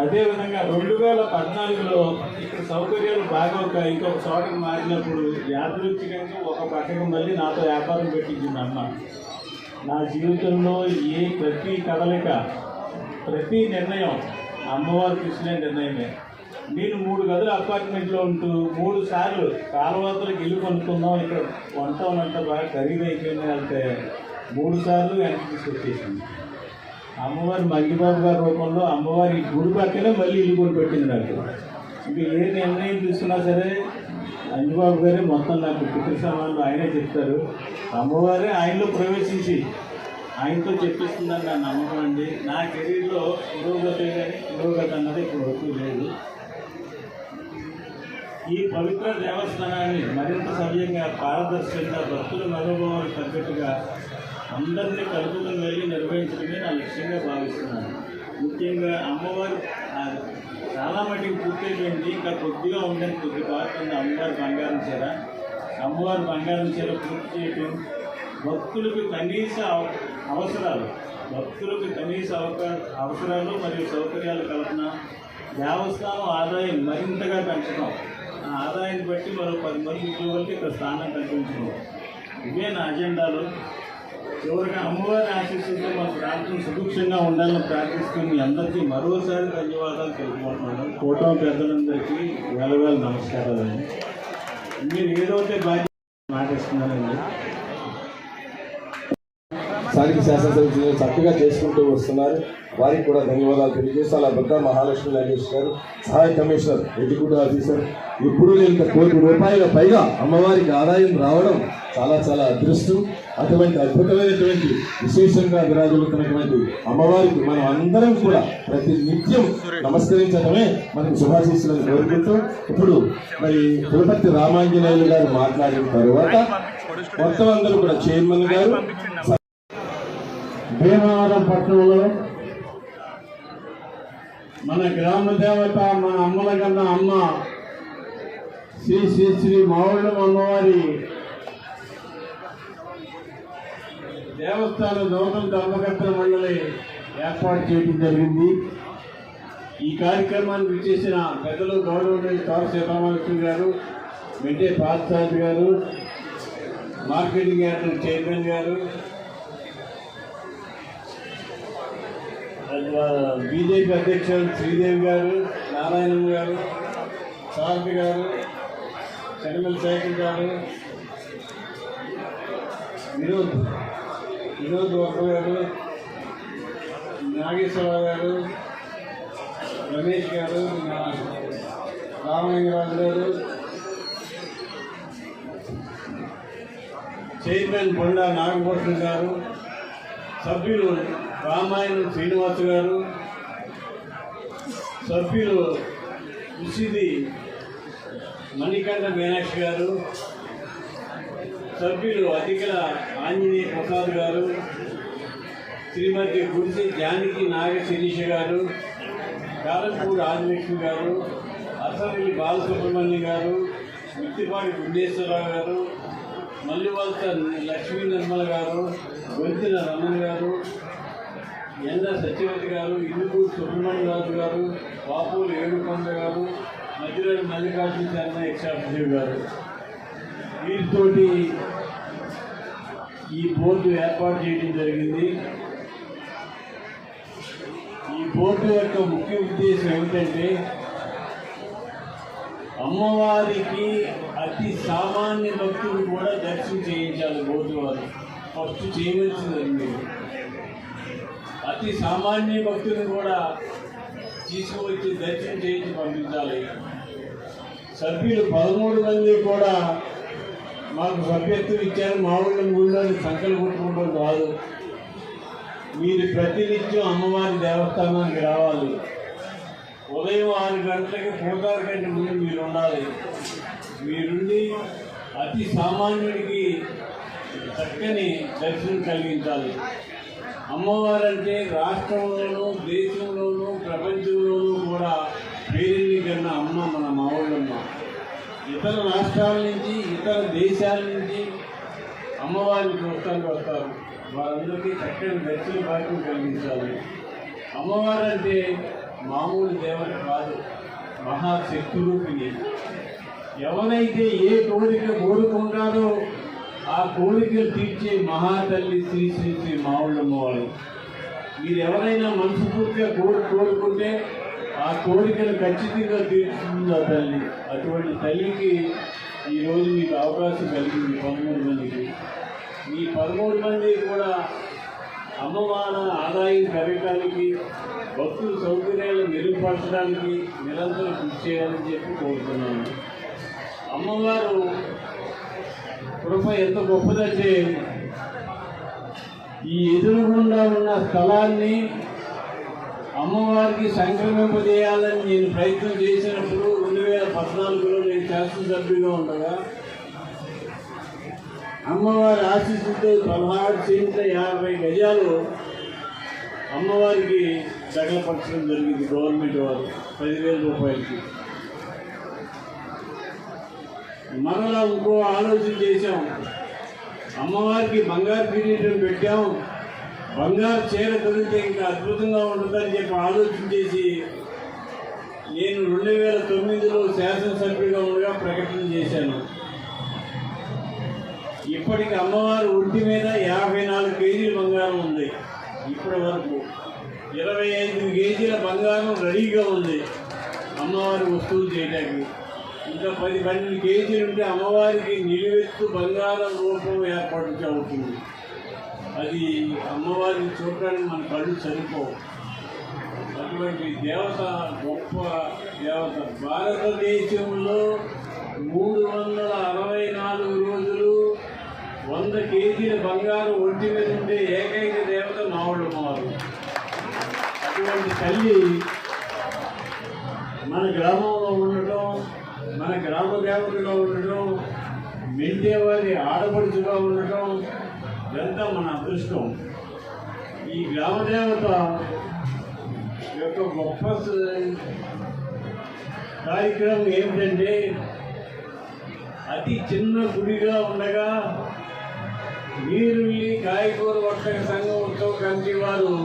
S4: అదేవిధంగా 2014లో ఇక్కడ సౌకర్యాలు బాగా ఇంకొక చోటకు మారినప్పుడు యాదృచ్ఛికంగా ఒక పక్కకు మళ్ళీ నాతో వ్యాపారం పెట్టించింది అమ్మ. నా జీవితంలో ప్రతి కదలిక, ప్రతి నిర్ణయం అమ్మవారు తీసుకునే నిర్ణయమే. నేను 3 గదుల అపార్ట్మెంట్లో ఉంటూ 3 సార్లు కాలువతలకు ఇల్లు కొనుక్కున్నాం. ఇక్కడ వంట బాగా ఖరీదు అయిపోయింది అంటే 3 సార్లు వెనక్కి తీసుకొచ్చేసింది. అమ్మవారి మంగిబాబు గారి రూపంలో అమ్మవారి గుడి పక్కనే మళ్ళీ ఇల్లు కొని పెట్టింది నాకు. ఇంకా ఏ నిర్ణయం తీసుకున్నా సరే మంగిబాబు గారే మొత్తం నాకు పితృ సమానులు ఆయనే చెప్తారు. అమ్మవారే ఆయనలో ప్రవేశించి ఆయనతో చెప్పిస్తుందని నా నమ్మకం అండి. నా కెరీర్లో పురోగతి అన్నది ఇప్పుడు వరకు లేదు. ఈ పవిత్ర దేవస్థానాన్ని మరింత సవ్యంగా, పారదర్శకంగా, భక్తుల మనోభావాలు తగ్గట్టుగా అందరినీ కలుపుకుని వెళ్ళి నిర్వహించడమే నా లక్ష్యంగా భావిస్తున్నాను. ముఖ్యంగా అమ్మవారు చాలా మటుకు పూర్తయిపోయింది. ఇంకా కొద్దిగా ఉండేది, కొద్ది పార్టీ ఉంది. అమ్మవారి బంగారం చీర, అమ్మవారి బంగారం చీర పూర్తి చేయటం, భక్తులకు కనీస అవసరాలు మరియు సౌకర్యాలు కల్పన, దేవస్థానం ఆదాయం మరింతగా పెంచడం, ఆ ఆదాయాన్ని బట్టి మరో 10 మంది ఉద్యోగులకి ఇక్కడ స్థానం కల్పించడం, ఇవే నా అజెండాలు. చివరిగా అమ్మవారి ఆశీస్సులతో మన ప్రాంతం సుభిక్షంగా ఉండాలని ప్రార్థిస్తూ మీ అందరికీ మరోసారి ధన్యవాదాలు తెలుపుకుంటున్నాను. కూటమి పెద్దలందరికీ వేల నమస్కారాలండి. మీరు ఏదైతే బాధ్యత మాటిస్తున్నానండి.
S6: స్థానిక శాసనసభ్యులు చక్కగా చేసుకుంటూ వస్తున్నారు. వారికి కూడా ధన్యవాదాలు తెలియజేస్తూ అలా బుద్ధ మహాలక్ష్మి నాగేష్ గారు, సహాయ కమిషనర్, ఎగ్జిక్యూటివ్ ఆఫీసర్, ఇప్పుడు నేను ₹1,00,00,000 పైగా అమ్మవారికి ఆదాయం రావడం చాలా చాలా అదృష్టం. అటువంటి అద్భుతమైనటువంటి విశేషంగా విరాజులుతున్నటువంటి అమ్మవారికి మనం అందరం కూడా ప్రతి నిత్యం నమస్కరించడమే మనకు శుభాశీస్సులను కోరుకుంటూ, ఇప్పుడు మరి తిరుపతి రామాంజనేయులు గారు మాట్లాడిన తరువాత మొత్తం అందరూ కూడా చైర్మన్ గారు
S4: భీమవరం పట్టణంలో మన గ్రామ దేవత, మన అమ్మల కన్నా అమ్మ శ్రీ శ్రీ శ్రీ మావుళ్ళం అమ్మవారి దేవస్థాన నూతన ధర్మకర్తల మండలి ఏర్పాటు చేయడం జరిగింది. ఈ కార్యక్రమాన్ని విచ్చేసిన పెద్దలు గౌరవనీయులు తోట సీతారామకృష్ణ గారు, మెంటే పార్థసారథి గారు, మార్కెటింగ్ యార్డ్ చైర్మన్ గారు, బీజేపీ అధ్యక్షులు శ్రీదేవి గారు, నారాయణ గారు, సారథి గారు, చనిమల్ శేఖర్ గారు, వినోద్ వర్మ గారు, నాగేశ్వరరావు గారు, రమేష్ గారు, రామలింగరాజు గారు, చైర్మన్ బొండా నాగభూషణ్ గారు, సభ్యులు రామాయణం శ్రీనివాస్ గారు, సభ్యులు ఉసిది మణికంఠ మీనాక్షి గారు, సభ్యులు అధికల ఆంజనేయ ప్రసాద్ గారు, శ్రీమతి గుడిసి జానకి నాగ శిరీష గారు, కారంపూడి ఆదిలక్ష్మి గారు, అసలు బాలసుబ్రహ్మణ్యం గారు, మిత్తిపాటి గుండేశ్వరరావు గారు, మల్లివలస లక్ష్మీ నిర్మల గారు, గొంతిన రమణ గారు, ఎండ సత్యవతి గారు, ఇందుకూరు సుబ్రహ్మణ్యరాజు గారు, బాపూరు ఏడుకొండ గారు, మధ్యరాజు మల్లికార్జున శర్మ ఎక్సాఫిసివ్ గారు, వీరితోటి ఈ బోర్డు ఏర్పాటు చేయడం జరిగింది. ఈ బోర్డు యొక్క ముఖ్య ఉద్దేశం ఏమిటంటే అమ్మవారికి అతి సామాన్య భక్తులు కూడా దర్శనం చేయించాలి. బోర్డు వారు ఫస్ట్ చేయవలసింది అతి సామాన్య భక్తులను కూడా తీసుకువచ్చి దర్శనం చేయించి పంపించాలి. సభ్యులు 13 మంది కూడా మాకు సభ్యత్వం ఇచ్చారు. మా ఊళ్ళో సంఖ్యలు కొట్టుకుంటూ కాదు, మీరు ప్రతినిత్యం అమ్మవారి దేవస్థానానికి రావాలి. ఉదయం 6 గంటలకి పూజారి కంటే ముందు మీరు ఉండాలి.
S8: మీరుండి అతి సామాన్యుడికి చక్కని దర్శనం కలిగించాలి. అమ్మవారంటే రాష్ట్రంలోనూ దేశంలోనూ ప్రపంచంలోనూ కూడా పేరెన్నికన్న అమ్మ మన మావుళ్ళమ్మ. ఇతర రాష్ట్రాల నుంచి ఇతర దేశాల నుంచి అమ్మవారిని చూస్తానికి వస్తారు. వారందరికీ చక్కని దర్శన భాగ్యం కలిగించాలి. అమ్మవారంటే మామూలు దేవత కాదు, మహాశక్తి రూపిణి. ఎవరైతే ఏ కోరిక కోరుకుంటారో ఆ కోరికలు తీర్చే మహాతల్లి శ్రీ శ్రీ శ్రీ మావుళ్ళమ్మ వారు. మీరు ఎవరైనా మనస్ఫూర్తిగా కోరుకుంటే ఆ కోరికను ఖచ్చితంగా తీర్చుతుంది ఆ తల్లి. అటువంటి తల్లికి ఈరోజు మీకు అవకాశం కలిగింది 13 మందికి. ఈ 13 మంది కూడా అమ్మవారి ఆదాయం పెరగడానికి, భక్తుల సౌకర్యాలు మెరుగుపరచడానికి నిరంతరం కృషి చేయాలని చెప్పి కోరుతున్నాను. అమ్మవారు కృప ఎంత గొప్పదంటే ఈ ఎదురుగుండా ఉన్న స్థలాన్ని అమ్మవారికి సంక్రమింపజేయాలని నేను ప్రయత్నం చేసినప్పుడు 2014లో నేను శాసనసభ్యుగా ఉండగా అమ్మవారి ఆశీస్సులతో 16 సెంట్ల 50 గజాలు అమ్మవారికి దగలపరచడం జరిగింది. గవర్నమెంట్ వారు 10,000 రూపాయలకి. మరలా ఇంకో ఆలోచన చేశాం. అమ్మవారికి బంగారు కిరీటం పెట్టాం, బంగారు చీర కలిగితే ఇంకా అద్భుతంగా ఉంటుందని చెప్పి ఆలోచన చేసి నేను 2009లో శాసనసభ్యుడిగా ఉండగా ప్రకటన చేశాను. ఇప్పటికి అమ్మవారి ఒంటి మీద 54 కేజీల బంగారం ఉంది. ఇప్పటి వరకు 25 కేజీల బంగారం రెడీగా ఉంది అమ్మవారి వస్తువులు చేయడానికి. ఇంకా 10-12 కేజీలు ఉంటే అమ్మవారికి నిలువెత్తు బంగారం రూపం ఏర్పాటు అవుతుంది. అది అమ్మవారిని చూడడానికి మన కళ్ళు సరిపోవు. అటువంటి దేవత గొప్ప దేవత. భారతదేశంలో 364 రోజులు 100 కేజీల బంగారం ఒంటి మీద ఉండే ఏకైక దేవత మావుళ్ళమ్మవారు. అటువంటి తల్లి మన గ్రామంలో ఉండటం, మన గ్రామ దేవతగా ఉండటం, మెంటేవారి ఆడపడుచుగా ఉండటం ఇదంతా మన అదృష్టం. ఈ గ్రామ దేవత యొక్క గొప్ప కార్యక్రమం ఏమిటంటే అతి చిన్న గుడిగా ఉండగా నీరుల్లి కాయకూర వర్తక సంఘం ఉత్సవ కమిటీ వారు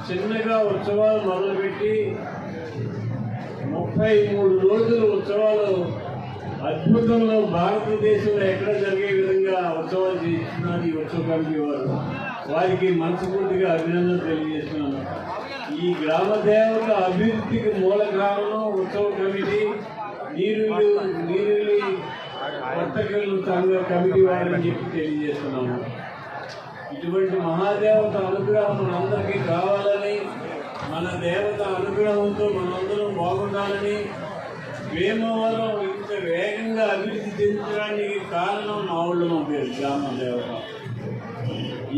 S8: చిన్నగా ఉత్సవాలు మొదలుపెట్టి 33 రోజులు ఉత్సవాలు అద్భుతంలో భారతదేశంలో ఎక్కడ జరిగే విధంగా ఉత్సవాలు చేస్తున్నారు ఈ ఉత్సవ కమిటీ వారు. వారికి మనస్ఫూర్తిగా అభినందన తెలియజేస్తున్నాను. ఈ గ్రామ దేవత అభివృద్ధికి మూల కారణం ఉత్సవ కమిటీ, నీరుల్లి వర్తకుల సంఘ కమిటీ వారని చెప్పి తెలియజేస్తున్నాము. ఇటువంటి మహాదేవత అనుగ్రహం మనందరికీ కావాలని, మన దేవత అనుగ్రహంతో మనందరం బాగుండాలని, భీమవరం ఇంత వేగంగా అభివృద్ధి చెందడానికి కారణం మావుళ్ళమ్మ పేరు గ్రామ దేవత.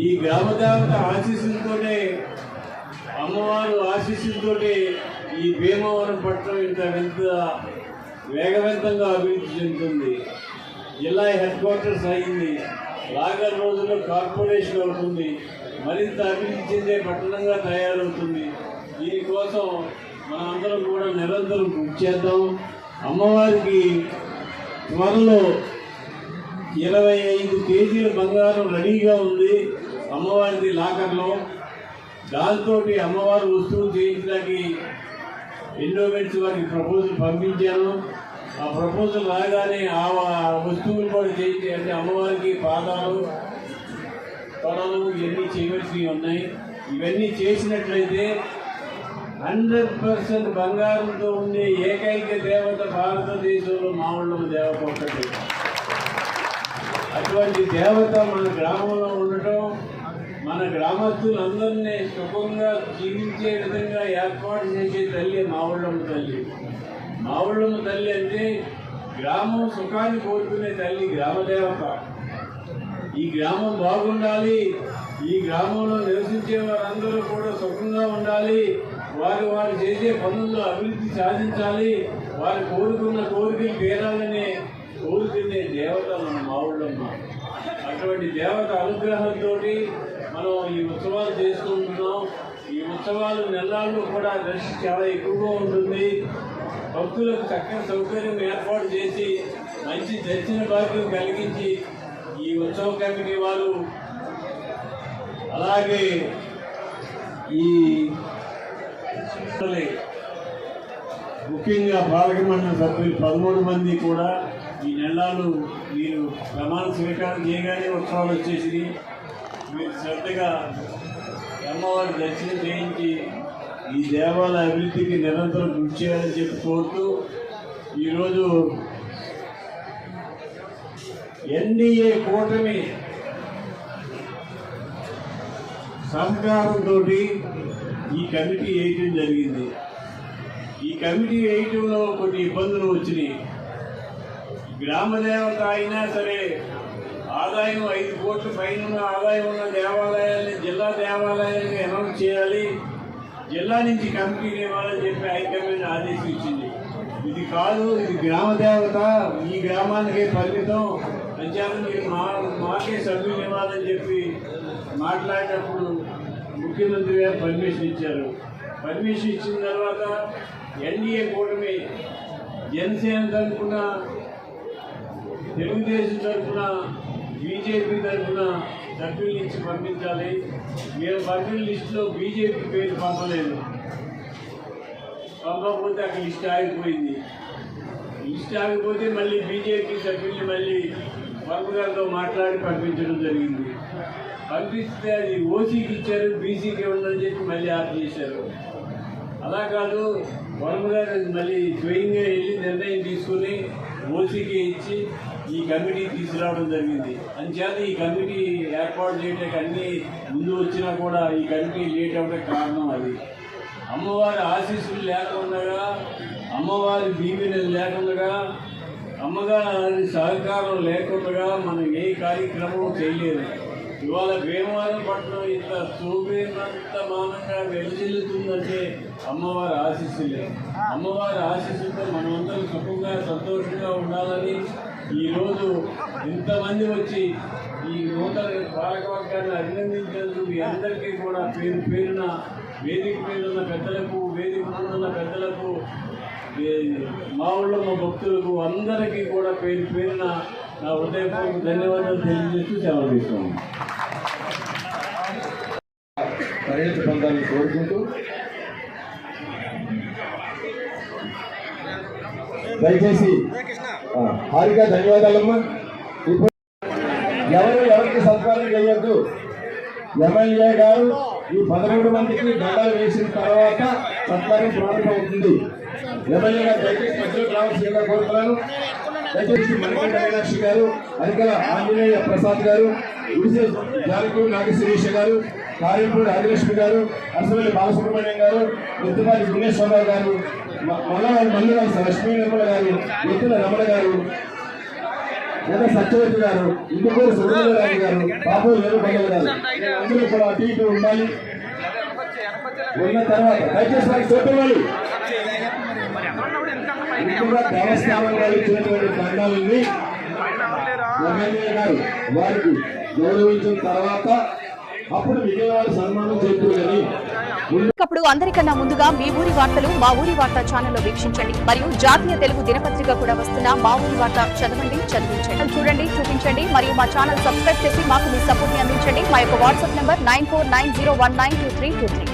S8: ఈ గ్రామ దేవత ఆశీస్సులతోనే, అమ్మవారు ఆశీస్సులతోటే ఈ భీమవరం పట్టణం ఇంత వేగవంతంగా అభివృద్ధి చెందుతుంది. జిల్లా హెడ్ క్వార్టర్స్ అయింది. రాగల రోజుల్లో కార్పొరేషన్ అవుతుంది. మరింత అభివృద్ధి చెందే పట్టణంగా తయారవుతుంది. దీనికోసం మన అందరం కూడా నిరంతరం కృషి చేద్దాం. అమ్మవారికి త్వరలో 25 కేజీల బంగారం రెడీగా ఉంది అమ్మవారికి లాకర్లో. దాంతో అమ్మవారి వస్తువులు చేయించడానికి ఎండోమెంట్స్ వారికి ప్రపోజల్ పంపించాను. ఆ ప్రపోజల్ రాగానే ఆ వస్తువులు కూడా చేయించి, అంటే అమ్మవారికి పాదాలు, తొడలు ఇవన్నీ చేయవలసినవి ఉన్నాయి. ఇవన్నీ చేసినట్లయితే 100% బంగారంతో ఉండే ఏకైక దేవత భారతదేశంలో మావుళ్ళమ్మ దేవత ఒకటి. అటువంటి దేవత మన గ్రామంలో ఉండటం, మన గ్రామస్తులందరినీ సుఖంగా జీవించే విధంగా ఏర్పాటు చేసే తల్లి మావుళ్ళమ్మ తల్లి. మావుళ్ళమ్మ తల్లి అంటే గ్రామం సుఖాన్ని కోరుకునే తల్లి, గ్రామదేవత. ఈ గ్రామం బాగుండాలి, ఈ గ్రామంలో నివసించే వారందరూ కూడా సుఖంగా ఉండాలి, వారు చేసే పనుల్లో అభివృద్ధి సాధించాలి, వారు కోరుకున్న కోరికలు తీరాలనే కోరుకునే దేవత మన మావుళ్ళమ్మ. అటువంటి దేవత అనుగ్రహంతో మనం ఈ ఉత్సవాలు చేసుకుంటున్నాం. ఈ ఉత్సవాలు నెలల్లో కూడా రష్ చాలా ఎక్కువగా ఉంటుంది. భక్తులకు చక్కని సౌకర్యం ఏర్పాటు చేసి మంచి దర్శన భాగ్యం కలిగించి ఈ ఉత్సవ కమిటీ వారు, అలాగే ఈ ముఖ్యంగా పాలక మండలి సభ్యులు 13 మంది కూడా ఈ నెలలు మీరు ప్రమాణ స్వీకారం చేయగానే ఉత్సవాలు వచ్చేసి మీరు శ్రద్ధగా అమ్మవారి దర్శనం చేయించి ఈ దేవాలయ అభివృద్ధికి నిరంతరం కృషి చేయాలని చెప్పి కోరుతూ ఈరోజు ఎన్డీఏ కూటమి సహకారంతో ఈ కమిటీ వేయటం జరిగింది. ఈ కమిటీ వేయటంలో కొన్ని ఇబ్బందులు వచ్చినాయి. గ్రామ దేవత అయినా సరే ఆదాయం 5 కోట్ల పైన ఆదాయం ఉన్న దేవాలయాన్ని జిల్లా దేవాలయాన్ని అనౌన్స్ చేయాలి, జిల్లా నుంచి కమిటీని ఇవ్వాలని చెప్పి హైకమాండ్ ఆదేశించింది. ఇది కాదు, ఇది గ్రామ దేవత, ఈ గ్రామానికే పరిమితం, అంచేత మీరు మాకే సభ్యులు ఇవ్వాలని చెప్పి మాట్లాడేటప్పుడు ముఖ్యమంత్రి గారు పర్మిషన్ ఇచ్చారు. పర్మిషన్ ఇచ్చిన తర్వాత ఎన్డీఏ కూటమి జనసేన తరఫున, తెలుగుదేశం తరఫున, బీజేపీ తరఫున సభ్యుల నుంచి పంపించాలి. మేము సభ్యుల లిస్టులో బీజేపీ పేరు పంపలేదు, పంపకపోతే అక్కడ లిస్ట్ ఆగిపోయింది. లిస్ట్ ఆగిపోతే మళ్ళీ బీజేపీ సభ్యుల్ని మళ్ళీ వర్మ గారితో మాట్లాడి పంపించడం జరిగింది. పంపిస్తే అది ఓసీకి ఇచ్చారు, బీసీకి ఇవ్వడం చెప్పి మళ్ళీ ఆఫ్ చేశారు. అలా కాదు, వర్మ గారు మళ్ళీ స్వయంగా వెళ్ళి నిర్ణయం తీసుకుని ఓసీకి ఇచ్చి ఈ కమిటీ తీసుకురావడం జరిగింది. అంచేత ఈ కమిటీ ఏర్పాటు చేయడానికి అన్నీ ముందు వచ్చినా కూడా ఈ కమిటీ లేట్ అవ్వడానికి కారణం అది. అమ్మవారి ఆశీస్సులు లేకుండా, అమ్మవారి దీవెనలు లేకుండా, అమ్మగారి సహకారం లేకుండా మనం ఏ కార్యక్రమం చేయలేదు. ఇవాళ భీమవరం పట్టణం ఇంత శోభేమంతమానంగా వెలిజిల్లుతుందంటే అమ్మవారి ఆశీస్సులే. అమ్మవారి ఆశీస్సులతో మనమందరం సుఖంగా సంతోషంగా ఉండాలని ఈరోజు ఇంతమంది వచ్చి ఈ నూతన పాలకవర్గాన్ని అభినందించేందుకు మీ అందరికీ కూడా పేరు పేరున, వేదిక మీద ఉన్న పెద్దలకు, వేదిక ముందున్న పెద్దలకు, మా ఊళ్ళో మా భక్తులకు అందరికీ కూడా పేరు పేరున నా హృదయపూర్వక ధన్యవాదాలు తెలియజేస్తూ సెలవు తీసుకున్నాను.
S6: పరిణతి పొందాలని కోరుకుంటూ దయచేసి హారిగా ధన్యవాదాలమ్మా. ఇప్పుడు ఎవరికి సత్కారం చేయొద్దు. ఎమ్మెల్యే గారు ఈ 13 మందికి దండాలు వేసిన తర్వాత సత్కారం ప్రారంభమవుతుంది. ఎమ్మెల్యే గారు దయచేసి మధ్యలో రావాల్సిందిగా కోరుతున్నాను. దయచేసి మణికంఠ మీనాక్షి గారు, అరికల ఆంజనేయ ప్రసాద్ గారు, ఉడిసే జానకూరు నాగశిరీష గారు, కార్యపూడి ఆదిలక్ష్మి గారు, అసలు బాలసుబ్రహ్మణ్యం గారు, ఎత్తుపాటి గుణేశ్వరరావు గారు, మల్లుగారు లక్ష్మీ నిర్మల గారు, ఎత్తుల రమణ గారు, సత్యవతి గారు, ఇందుకూరు సుబ్రహ్మణ్యరాజు గారు, బాబు వేణుగొండల గారు, అందరూ కూడా అటు ఇటు ఉండాలి. ఉన్న తర్వాత దయచేసి వారికి చూడాలి. ముఖ్యంగా దేవస్థానం గారు ఇచ్చినటువంటి దండాలని ఎమ్మెల్యే గారు వారికి గౌరవించిన తర్వాత అప్పుడు విజయవాడ సన్మానం చేకూరని.
S1: అప్పుడు అందరికన్నా ముందుగా మీ ఊరి వార్తలు మా ఊరి వార్త ఛానల్లో వీక్షించండి. మరియు జాతీయ తెలుగు దినపత్రిక కూడా వస్తున్న మా ఊరి వార్త చదవండి, చదివించండి, చూడండి, చూపించండి. మరియు మా ఛానల్ సబ్స్క్రైబ్ చేసి మాకు మీ సపోర్ట్ ని అందించండి. మా యొక్క వాట్సాప్ నంబర్ 9490192323.